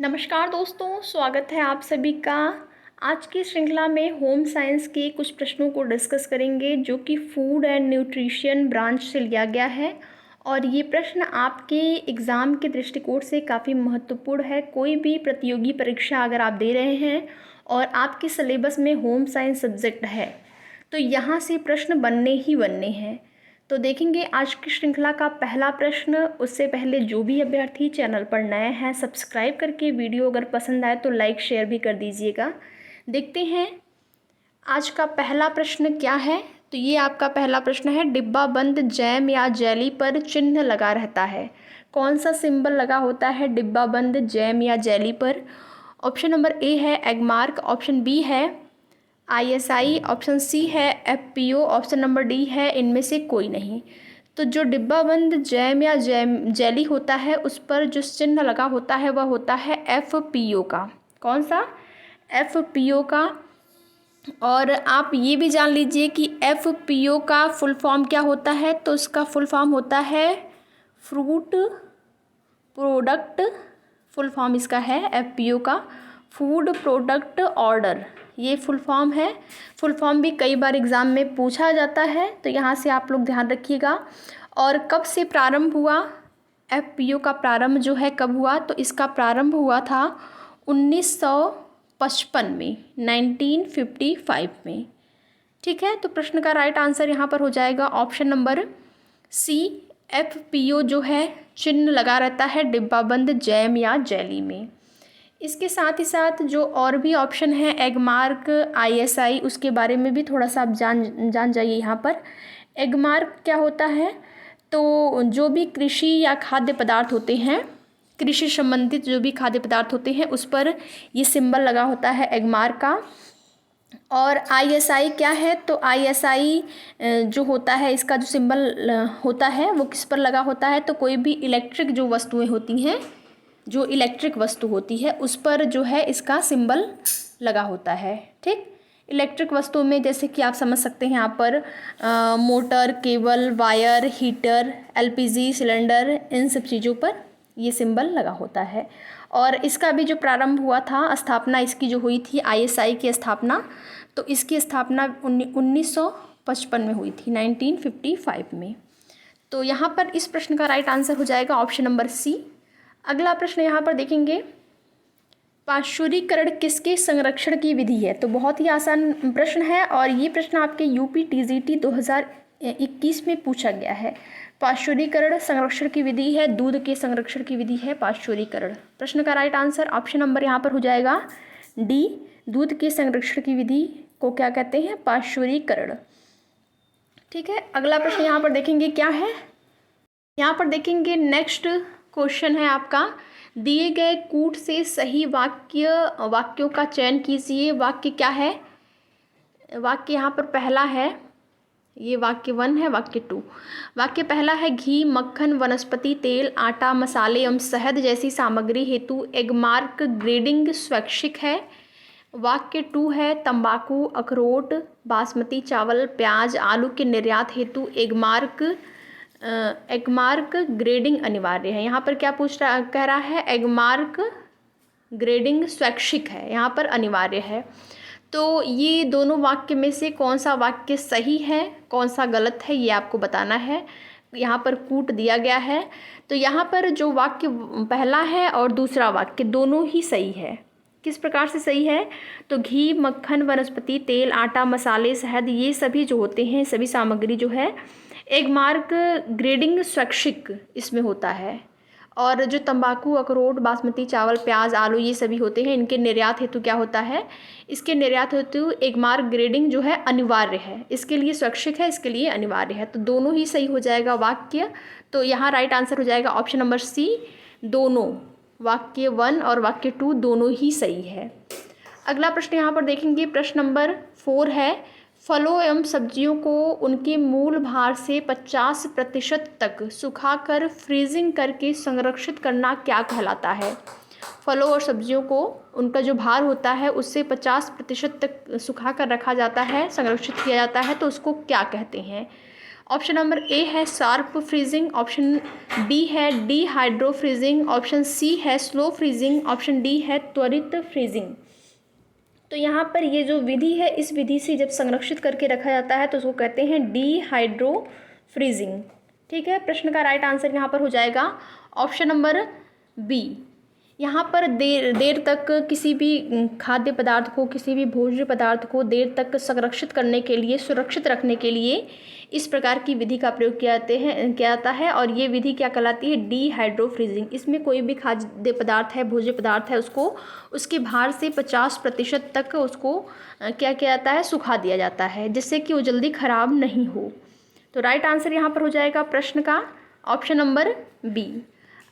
नमस्कार दोस्तों, स्वागत है आप सभी का। आज की श्रृंखला में होम साइंस के कुछ प्रश्नों को डिस्कस करेंगे जो कि फूड एंड न्यूट्रिशन ब्रांच से लिया गया है और ये प्रश्न आपके एग्ज़ाम के दृष्टिकोण से काफ़ी महत्वपूर्ण है। कोई भी प्रतियोगी परीक्षा अगर आप दे रहे हैं और आपके सिलेबस में होम साइंस सब्जेक्ट है तो यहाँ से प्रश्न बनने ही बनने हैं। तो देखेंगे आज की श्रृंखला का पहला प्रश्न। उससे पहले जो भी अभ्यर्थी चैनल पर नए हैं सब्सक्राइब करके वीडियो अगर पसंद आए तो लाइक शेयर भी कर दीजिएगा। देखते हैं आज का पहला प्रश्न क्या है। तो ये आपका पहला प्रश्न है, डिब्बा बंद जैम या जेली पर चिन्ह लगा रहता है। कौन सा सिंबल लगा होता है डिब्बा बंद जैम या जेली पर? ऑप्शन नंबर ए है एगमार्क, ऑप्शन बी है ISI, ऑप्शन सी है FPO, ऑप्शन नंबर डी है इनमें से कोई नहीं। तो जो डिब्बा बंद जैम या जेली होता है उस पर जो चिन्ह लगा होता है वह होता है FPO का। कौन सा? FPO का। और आप ये भी जान लीजिए कि FPO का फुल फॉर्म क्या होता है। तो इसका फुल फॉर्म होता है फ्रूट प्रोडक्ट। फुल फॉर्म इसका है FPO का फूड प्रोडक्ट ऑर्डर, ये फुल फॉर्म है। फुल फॉर्म भी कई बार एग्ज़ाम में पूछा जाता है तो यहाँ से आप लोग ध्यान रखिएगा। और कब से प्रारंभ हुआ FPO का? प्रारंभ जो है कब हुआ? तो इसका प्रारंभ हुआ था 1955 में, 1955 में। ठीक है, तो प्रश्न का राइट आंसर यहाँ पर हो जाएगा ऑप्शन नंबर सी। FPO जो है चिन्ह लगा रहता है डिब्बा बंद जैम या जेली में। इसके साथ ही साथ जो और भी ऑप्शन है एगमार्क, ISI, उसके बारे में भी थोड़ा सा आप जान जाइए यहाँ पर। एगमार्क क्या होता है? तो जो भी कृषि या खाद्य पदार्थ होते हैं, कृषि संबंधित जो भी खाद्य पदार्थ होते हैं उस पर ये सिंबल लगा होता है एगमार्क का। और ISI क्या है? तो ISI जो होता है, इसका जो सिंबल होता है वो किस पर लगा होता है? तो कोई भी इलेक्ट्रिक जो वस्तुएं होती हैं, जो इलेक्ट्रिक वस्तु होती है उस पर जो है इसका सिंबल लगा होता है। ठीक, इलेक्ट्रिक वस्तुओं में जैसे कि आप समझ सकते हैं यहाँ पर motor, cable, wire, heater, LPG cylinder, इन सब चीज़ों पर ये सिंबल लगा होता है। और इसका भी जो प्रारंभ हुआ था, स्थापना इसकी जो हुई थी, ISI की स्थापना, तो इसकी स्थापना 1955 में हुई थी, 1955 में। तो यहाँ पर इस प्रश्न का राइट आंसर हो जाएगा ऑप्शन नंबर सी। अगला प्रश्न यहाँ पर देखेंगे, पार्श्वरीकरण किसके संरक्षण की विधि है? तो बहुत ही आसान प्रश्न है और ये प्रश्न आपके UP TGT 2021 में पूछा गया है। पार्श्वरीकरण संरक्षण की विधि है, दूध के संरक्षण की विधि है पार्श्वरीकरण। प्रश्न का राइट आंसर ऑप्शन नंबर यहाँ पर हो जाएगा डी। दूध के संरक्षण की विधि को क्या कहते हैं? पार्श्वरीकरण। ठीक है, अगला प्रश्न यहाँ पर देखेंगे क्या है। यहाँ पर देखेंगे नेक्स्ट क्वेश्चन है आपका, दिए गए कूट से सही वाक्यों का चयन कीजिए। वाक्य क्या है? वाक्य यहाँ पर पहला है, ये वाक्य 1 है, वाक्य 2। वाक्य पहला है, घी, मक्खन, वनस्पति तेल, आटा, मसाले एवं शहद जैसी सामग्री हेतु एगमार्क ग्रेडिंग स्वैच्छिक है। वाक्य 2 है, तंबाकू, अखरोट, बासमती चावल, प्याज, आलू के निर्यात हेतु एगमार्क ग्रेडिंग अनिवार्य है। यहाँ पर क्या कह रहा है? एगमार्क ग्रेडिंग स्वैच्छिक है, यहाँ पर अनिवार्य है। तो ये दोनों वाक्य में से कौन सा वाक्य सही है, कौन सा गलत है, ये आपको बताना है। यहाँ पर कूट दिया गया है तो यहाँ पर जो वाक्य पहला है और दूसरा वाक्य दोनों ही सही है। किस प्रकार से सही है? तो घी, मक्खन, वनस्पति तेल, आटा, मसाले, शहद, ये सभी जो होते हैं, सभी सामग्री जो है एगमार्क ग्रेडिंग स्वैच्छिक इसमें होता है। और जो तंबाकू, अखरोट, बासमती चावल, प्याज, आलू, ये सभी होते हैं, इनके निर्यात हेतु क्या होता है? इसके निर्यात हेतु एगमार्क ग्रेडिंग जो है अनिवार्य है। इसके लिए स्वैच्छिक है, इसके लिए अनिवार्य है। तो दोनों ही सही हो जाएगा वाक्य। तो यहाँ राइट आंसर हो जाएगा ऑप्शन नंबर सी, दोनों। वाक्य 1 और वाक्य 2 दोनों ही सही है। अगला प्रश्न यहाँ पर देखेंगे, प्रश्न नंबर 4 है, फलों एवं सब्जियों को उनके मूल भार से 50% तक सुखाकर फ्रीजिंग करके संरक्षित करना क्या कहलाता है? फलों और सब्जियों को उनका जो भार होता है उससे 50% तक सुखा कर रखा जाता है, संरक्षित किया जाता है, तो उसको क्या कहते हैं? ऑप्शन नंबर ए है शार्प फ्रीजिंग, ऑप्शन बी है डीहाइड्रो फ्रीजिंग, ऑप्शन सी है स्लो फ्रीजिंग, ऑप्शन डी है त्वरित फ्रीजिंग। तो यहाँ पर ये जो विधि है, इस विधि से जब संरक्षित करके रखा जाता है तो उसको कहते हैं डीहाइड्रो फ्रीजिंग। ठीक है, प्रश्न का राइट आंसर यहाँ पर हो जाएगा ऑप्शन नंबर बी। यहाँ पर देर तक किसी भी खाद्य पदार्थ को, किसी भी भोज्य पदार्थ को देर तक संरक्षित करने के लिए, सुरक्षित रखने के लिए इस प्रकार की विधि का प्रयोग किया जाता है। और ये विधि क्या कहलाती है? Dehydro freezing. इसमें कोई भी खाद्य पदार्थ है, भोज्य पदार्थ है, उसको उसके भार से 50% तक उसको क्या किया जाता है? सुखा दिया जाता है, जिससे कि वो जल्दी ख़राब नहीं हो। तो राइट आंसर यहाँ पर हो जाएगा प्रश्न का ऑप्शन नंबर बी।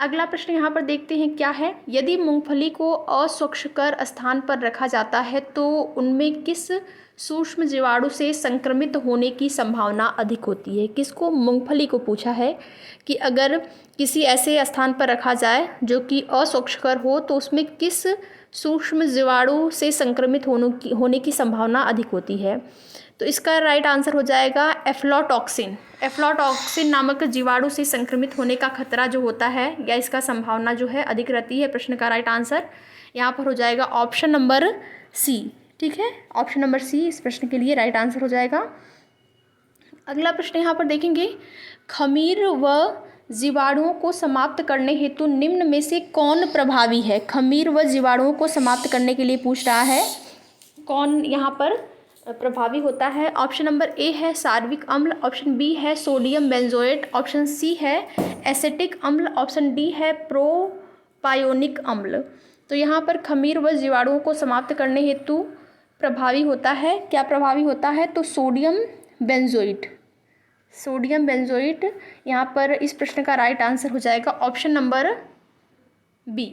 अगला प्रश्न यहाँ पर देखते हैं क्या है। यदि मूंगफली को अस्वच्छकर स्थान पर रखा जाता है तो उनमें किस सूक्ष्म जीवाणु से संक्रमित होने की संभावना अधिक होती है? किसको? मूंगफली को पूछा है कि अगर किसी ऐसे स्थान पर रखा जाए जो कि अस्वच्छकर हो तो उसमें किस सूक्ष्म जीवाणु से संक्रमित होने की संभावना अधिक होती है? तो इसका राइट आंसर हो जाएगा एफ्लॉटॉक्सिन। एफ्लॉटॉक्सिन नामक जीवाणु से संक्रमित होने का खतरा जो होता है, या इसका संभावना जो है अधिक रहती है। प्रश्न का राइट आंसर यहाँ पर हो जाएगा ऑप्शन नंबर सी। ठीक है, ऑप्शन नंबर सी इस प्रश्न के लिए राइट आंसर हो जाएगा। अगला प्रश्न यहाँ पर देखेंगे, खमीर व जीवाणुओं को समाप्त करने हेतु निम्न में से कौन प्रभावी है? खमीर व जीवाणुओं को समाप्त करने के लिए पूछ रहा है, कौन यहाँ पर प्रभावी होता है? ऑप्शन नंबर ए है सार्विक अम्ल, ऑप्शन बी है सोडियम बेंजोएट, ऑप्शन सी है एसिटिक अम्ल, ऑप्शन डी है प्रोपायोनिक अम्ल। तो यहाँ पर खमीर व जीवाणुओं को समाप्त करने हेतु प्रभावी होता है, क्या प्रभावी होता है? तो सोडियम बेंजोइट। सोडियम बेंजोइट यहाँ पर इस प्रश्न का राइट आंसर हो जाएगा ऑप्शन नंबर बी।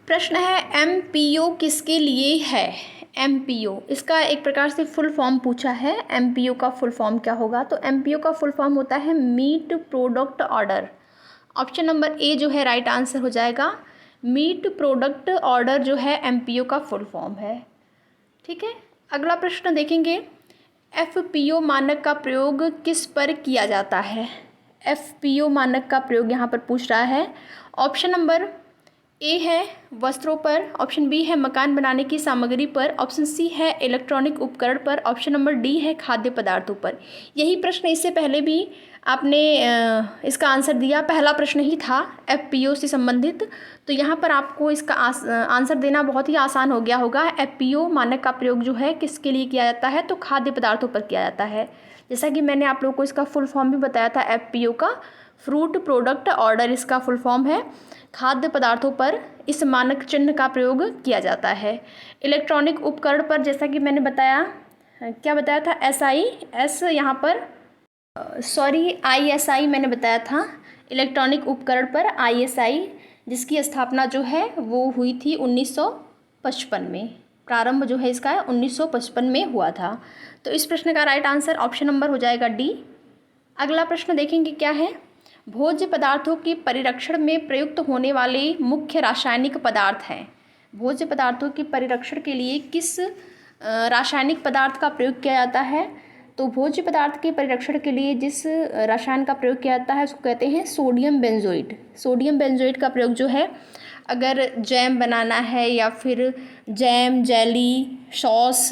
प्रश्न है MPO किसके लिए है? MPO, इसका एक प्रकार से फुल फॉर्म पूछा है। MPO का फुल फॉर्म क्या होगा? तो MPO का फुल फॉर्म होता है meat product order. Option number ए जो है राइट आंसर हो जाएगा। मीट प्रोडक्ट ऑर्डर जो है MPO का फुल फॉर्म है। ठीक है, अगला प्रश्न देखेंगे, FPO मानक का प्रयोग किस पर किया जाता है? FPO मानक का प्रयोग यहाँ पर पूछ रहा है। ऑप्शन नंबर ए है वस्त्रों पर, ऑप्शन बी है मकान बनाने की सामग्री पर, ऑप्शन सी है इलेक्ट्रॉनिक उपकरण पर, ऑप्शन नंबर डी है खाद्य पदार्थों पर। यही प्रश्न इससे पहले भी आपने इसका आंसर दिया, पहला प्रश्न ही था FPO से संबंधित। तो यहाँ पर आपको इसका आंसर देना बहुत ही आसान हो गया होगा। FPO मानक का प्रयोग जो है किसके लिए किया जाता है? तो खाद्य पदार्थों पर किया जाता है। जैसा कि मैंने आप लोगों को इसका फुल फॉर्म भी बताया था, FPO का फ्रूट प्रोडक्ट ऑर्डर इसका फुल फॉर्म है। खाद्य पदार्थों पर इस मानक चिन्ह का प्रयोग किया जाता है। इलेक्ट्रॉनिक उपकरण पर जैसा कि मैंने बताया, क्या बताया था? SIS यहाँ पर ISI मैंने बताया था। इलेक्ट्रॉनिक उपकरण पर ISI, जिसकी स्थापना जो है वो हुई थी 1955 में। प्रारंभ जो है इसका 1955 में हुआ था। तो इस प्रश्न का राइट आंसर ऑप्शन नंबर हो जाएगा डी। अगला प्रश्न देखेंगे क्या है। भोज्य पदार्थों के परिरक्षण में प्रयुक्त होने वाले मुख्य रासायनिक पदार्थ हैं। भोज्य पदार्थों के परिरक्षण के लिए किस रासायनिक पदार्थ का प्रयोग किया जाता है? तो भोज्य पदार्थ के परिरक्षण के लिए जिस रसायन का प्रयोग किया जाता है उसको कहते हैं सोडियम बेंजोइट। सोडियम बेंजोइट का प्रयोग जो है, अगर जैम बनाना है या फिर जैम, जेली, सॉस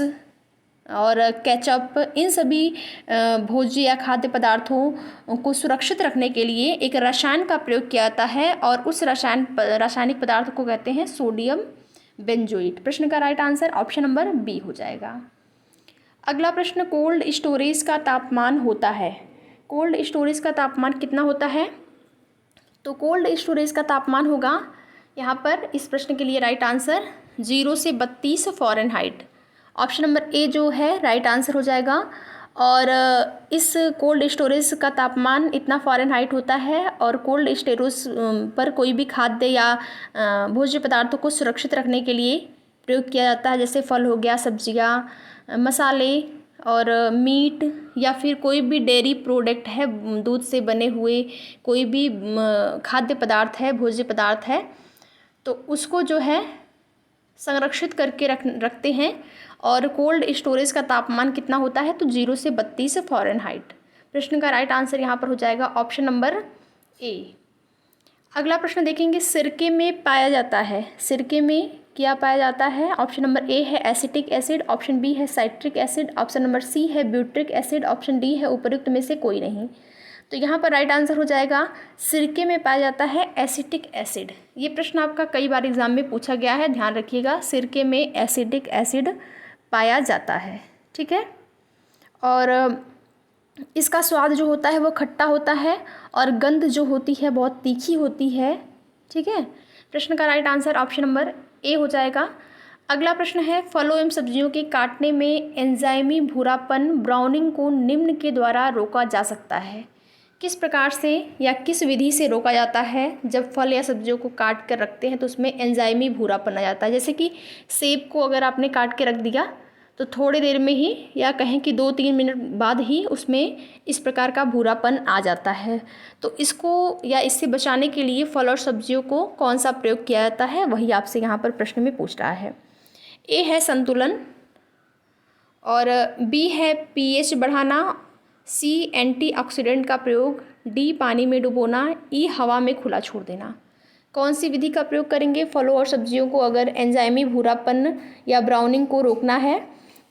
और केचप, इन सभी भोज्य या खाद्य पदार्थों को सुरक्षित रखने के लिए एक रसायन का प्रयोग किया जाता है और उस रासायनिक पदार्थ को कहते हैं सोडियम बेंजोइट। प्रश्न का right answer option number B हो जाएगा। अगला प्रश्न, कोल्ड स्टोरेज का तापमान होता है। कोल्ड स्टोरेज का तापमान कितना होता है? तो कोल्ड स्टोरेज का तापमान होगा यहाँ पर इस प्रश्न के लिए राइट आंसर 0 से 32 फ़ारेनहाइट। ऑप्शन नंबर ए जो है राइट आंसर हो जाएगा। और इस कोल्ड स्टोरेज का तापमान इतना फ़ारेनहाइट होता है और कोल्ड स्टोरेज पर कोई भी खाद्य या भोज्य पदार्थों को सुरक्षित रखने के लिए प्रयोग किया जाता है, जैसे फल हो गया, सब्जियां, मसाले और मीट, या फिर कोई भी डेयरी प्रोडक्ट है, दूध से बने हुए कोई भी खाद्य पदार्थ है, भोज्य पदार्थ है, तो उसको जो है संरक्षित करके रखते हैं। और कोल्ड स्टोरेज का तापमान कितना होता है, तो 0 से 32 फ़ारेनहाइट। प्रश्न का राइट आंसर यहाँ पर हो जाएगा ऑप्शन नंबर ए। अगला प्रश्न देखेंगे, सिरके में पाया जाता है, सिरके में क्या पाया जाता है। ऑप्शन नंबर ए है एसिटिक एसिड, ऑप्शन बी है citric acid, option number C है ब्यूट्रिक एसिड, ऑप्शन डी है उपर्युक्त में से कोई नहीं। तो यहाँ पर राइट आंसर हो जाएगा सिरके में पाया जाता है एसिटिक एसिड। ये प्रश्न आपका कई बार एग्जाम में पूछा गया है, ध्यान रखिएगा, सिरके में एसिटिक एसिड पाया जाता है। ठीक है, और इसका स्वाद जो होता है वो खट्टा होता है और गंध जो होती है बहुत तीखी होती है। ठीक है, प्रश्न का राइट आंसर ऑप्शन नंबर ए हो जाएगा। अगला प्रश्न है, फलों एवं सब्जियों के काटने में एंजाइमी भूरापन ब्राउनिंग को निम्न के द्वारा रोका जा सकता है। किस प्रकार से या किस विधि से रोका जाता है जब फल या सब्जियों को काट कर रखते हैं तो उसमें एंजाइमी भूरापन आ जाता है। जैसे कि सेब को अगर आपने काट के रख दिया तो थोड़ी देर में ही या कहें कि 2-3 मिनट बाद ही उसमें इस प्रकार का भूरापन आ जाता है। तो इसको या इससे बचाने के लिए फल और सब्जियों को कौन सा प्रयोग किया जाता है, वही आपसे यहाँ पर प्रश्न में पूछ रहा है। ए है संतुलन, और बी है पीएच बढ़ाना, सी एंटीऑक्सीडेंट का प्रयोग, डी पानी में डुबोना, ई हवा में खुला छोड़ देना। कौन सी विधि का प्रयोग करेंगे फलों और सब्जियों को अगर एंजाइमी भूरापन या ब्राउनिंग को रोकना है,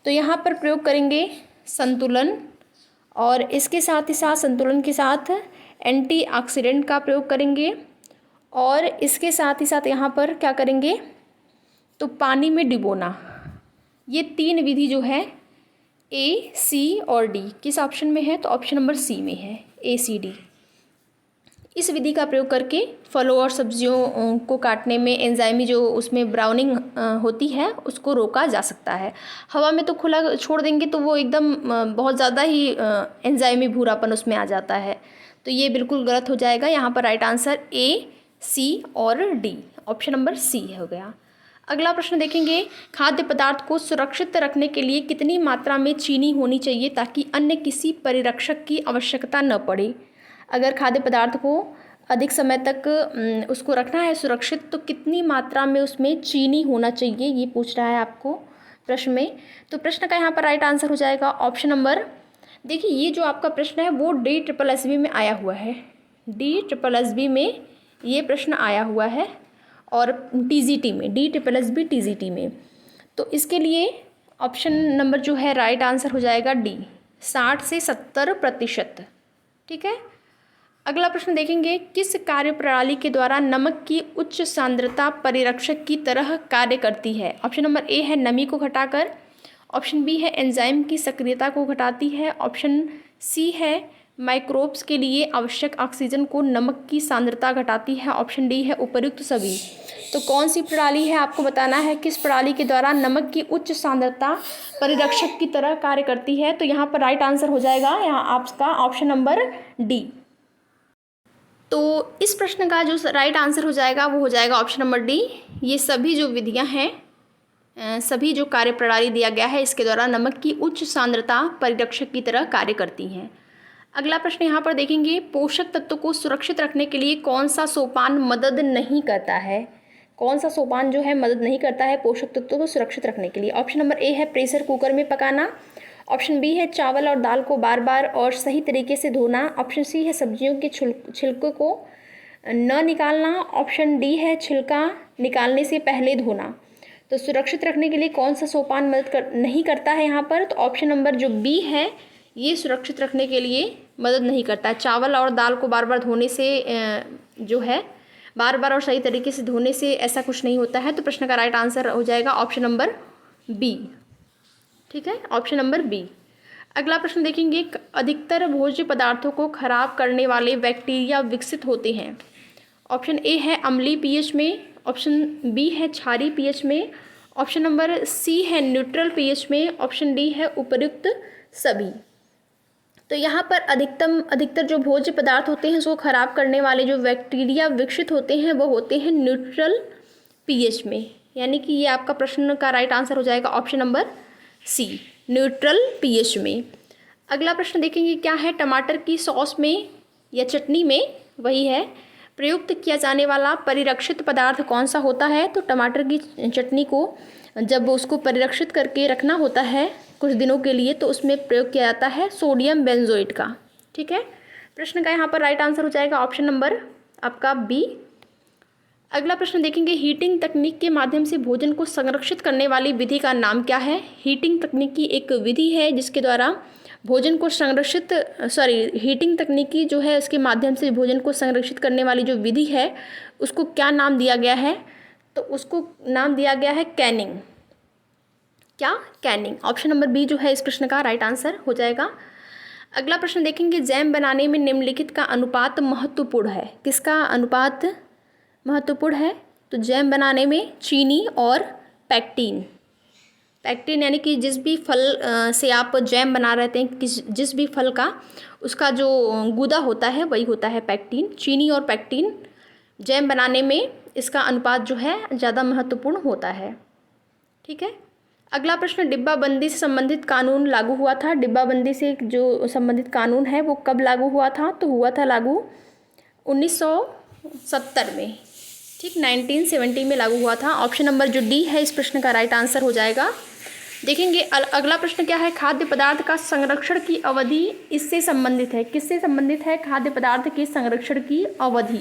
तो यहाँ पर प्रयोग करेंगे संतुलन, और इसके साथ ही साथ संतुलन के साथ एंटीऑक्सीडेंट का प्रयोग करेंगे, और इसके साथ ही साथ यहाँ पर क्या करेंगे, तो पानी में डुबोना। ये 3 विधि जो है ए, सी और डी किस ऑप्शन में है, तो ऑप्शन नंबर सी में है, ए सी डी। इस विधि का प्रयोग करके फलों और सब्जियों को काटने में एंजाइमी जो उसमें ब्राउनिंग होती है उसको रोका जा सकता है। हवा में तो खुला छोड़ देंगे तो वो एकदम बहुत ज़्यादा ही एंजाइमी भूरापन उसमें आ जाता है, तो ये बिल्कुल गलत हो जाएगा। यहाँ पर राइट आंसर ए, सी और डी, ऑप्शन नंबर सी हो गया। अगला प्रश्न देखेंगे, खाद्य पदार्थ को सुरक्षित रखने के लिए कितनी मात्रा में चीनी होनी चाहिए ताकि अन्य किसी परिरक्षक की आवश्यकता न पड़े। अगर खाद्य पदार्थ को अधिक समय तक उसको रखना है सुरक्षित, तो कितनी मात्रा में उसमें चीनी होना चाहिए, ये पूछ रहा है आपको प्रश्न में। तो प्रश्न का यहाँ पर राइट आंसर हो जाएगा ऑप्शन नंबर, देखिए ये जो आपका प्रश्न है वो DSSB में आया हुआ है, DSSB में ये प्रश्न आया हुआ है, और TGT में, DSSB TGT में। तो इसके लिए ऑप्शन नंबर जो है राइट आंसर हो जाएगा डी, 60 से 70%। ठीक है, अगला प्रश्न देखेंगे, किस कार्य प्रणाली के द्वारा नमक की उच्च सांद्रता परिरक्षक की तरह कार्य करती है। ऑप्शन नंबर ए है नमी को घटाकर, ऑप्शन बी है एंजाइम की सक्रियता को घटाती है, ऑप्शन सी है माइक्रोब्स के लिए आवश्यक ऑक्सीजन को नमक की सांद्रता घटाती है, ऑप्शन डी है उपर्युक्त सभी। तो कौन सी प्रणाली है आपको बताना है, किस प्रणाली के द्वारा नमक की उच्च सांद्रता परिरक्षक की तरह कार्य करती है। तो यहाँ पर राइट आंसर हो जाएगा यहाँ आपका ऑप्शन नंबर डी। तो इस प्रश्न का जो राइट आंसर हो जाएगा वो हो जाएगा ऑप्शन नंबर डी। ये सभी जो विधियाँ हैं, सभी जो कार्य प्रणाली दिया गया है इसके द्वारा नमक की उच्च सांद्रता परिरक्षक की तरह कार्य करती हैं। अगला प्रश्न यहाँ पर देखेंगे, पोषक तत्वों को सुरक्षित रखने के लिए कौन सा सोपान मदद नहीं करता है। कौन सा सोपान जो है मदद नहीं करता है पोषक तत्वों को सुरक्षित रखने के लिए। ऑप्शन नंबर ए है प्रेशर कुकर में पकाना, ऑप्शन बी है चावल और दाल को बार बार और सही तरीके से धोना, ऑप्शन सी है सब्जियों के छिलके को न निकालना, ऑप्शन डी है छिलका निकालने से पहले धोना। तो सुरक्षित रखने के लिए कौन सा सोपान नहीं करता है यहाँ पर, तो ऑप्शन नंबर जो बी है ये सुरक्षित रखने के लिए मदद नहीं करता है। चावल और दाल को बार बार धोने से जो है बार बार और सही तरीके से धोने से ऐसा कुछ नहीं होता है। तो प्रश्न का राइट आंसर हो जाएगा ऑप्शन नंबर बी। ठीक है, ऑप्शन नंबर बी। अगला प्रश्न देखेंगे, अधिकतर भोज्य पदार्थों को खराब करने वाले बैक्टीरिया विकसित होते हैं। ऑप्शन ए है अम्लीय पीएच में, ऑप्शन बी है क्षारीय पीएच में, ऑप्शन नंबर सी है न्यूट्रल पीएच में, ऑप्शन डी है उपर्युक्त सभी। तो यहाँ पर अधिकतर जो भोज्य पदार्थ होते हैं उसको खराब करने वाले जो बैक्टीरिया विकसित होते हैं वो होते हैं न्यूट्रल पीएच में, यानी कि ये आपका प्रश्न का राइट आंसर हो जाएगा option number C, neutral pH में। अगला प्रश्न देखेंगे, क्या है टमाटर की सॉस में या चटनी में, वही है प्रयुक्त किया जाने वाला परिरक्षित पदार्थ कौन सा होता है? तो टमाटर की चटनी को जब उसको परिरक्षित करके रखना होता है कुछ दिनों के लिए तो उसमें प्रयोग किया जाता है सोडियम बेंजोएट का। ठीक है, प्रश्न का यहाँ पर राइट आंसर हो जाएगा ऑप्शन नंबर आपका बी। अगला प्रश्न देखेंगे, हीटिंग तकनीक के माध्यम से भोजन को संरक्षित करने वाली विधि का नाम क्या है? हीटिंग तकनीक की एक विधि है जिसके द्वारा भोजन को हीटिंग तकनीकी जो है उसके माध्यम से भोजन को संरक्षित करने वाली जो विधि है उसको क्या नाम दिया गया है? तो उसको नाम दिया गया है कैनिंग। क्या? कैनिंग। ऑप्शन नंबर बी जो है इस प्रश्न का राइट आंसर हो जाएगा। अगला प्रश्न देखेंगे, जैम बनाने में निम्नलिखित का अनुपात महत्वपूर्ण है? किसका अनुपात महत्वपूर्ण है? तो जैम बनाने में चीनी और पैक्टीन यानी कि जिस भी फल से आप जैम बना रहे थे, जिस भी फल का उसका जो गूदा होता है वही होता है पैक्टीन। चीनी और पैक्टीन जैम बनाने में इसका अनुपात जो है ज़्यादा महत्वपूर्ण होता है। ठीक है, अगला प्रश्न, डिब्बाबंदी से संबंधित कानून लागू हुआ था? डिब्बाबंदी से जो संबंधित कानून है वो कब लागू हुआ था? तो हुआ था लागू 1970 में। ठीक, 1970 में लागू हुआ था। ऑप्शन नंबर जो डी है इस प्रश्न का राइट आंसर हो जाएगा। देखेंगे अगला प्रश्न क्या है, खाद्य पदार्थ का संरक्षण की अवधि इससे संबंधित है? किससे संबंधित है खाद्य पदार्थ के संरक्षण की अवधि?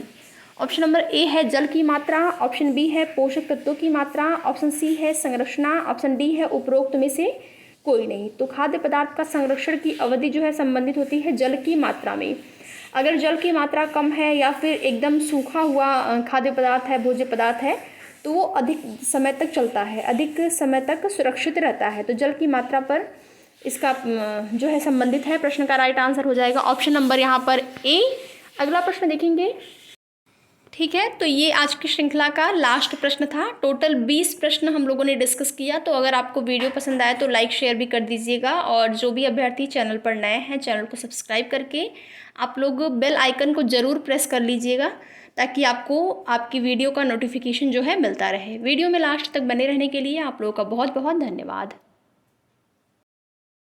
ऑप्शन नंबर ए है जल की मात्रा, ऑप्शन बी है पोषक तत्वों की मात्रा, ऑप्शन सी है संरचना, ऑप्शन डी है उपरोक्त में से कोई नहीं। तो खाद्य पदार्थ का संरक्षण की अवधि जो है संबंधित होती है जल की मात्रा में। अगर जल की मात्रा कम है या फिर एकदम सूखा हुआ खाद्य पदार्थ है, भोज्य पदार्थ है, तो वो अधिक समय तक चलता है, अधिक समय तक सुरक्षित रहता है। तो जल की मात्रा पर इसका जो है संबंधित है। प्रश्न का राइट आंसर हो जाएगा ऑप्शन नंबर यहाँ पर ए। अगला प्रश्न देखेंगे। ठीक है, तो ये आज की श्रृंखला का लास्ट प्रश्न था। टोटल 20 प्रश्न हम लोगों ने डिस्कस किया। तो अगर आपको वीडियो पसंद आए तो लाइक शेयर भी कर दीजिएगा, और जो भी अभ्यर्थी चैनल पर नए हैं चैनल को सब्सक्राइब करके आप लोग बेल आइकन को ज़रूर प्रेस कर लीजिएगा ताकि आपको आपकी वीडियो का नोटिफिकेशन जो है मिलता रहे। वीडियो में लास्ट तक बने रहने के लिए आप लोगों का बहुत बहुत धन्यवाद।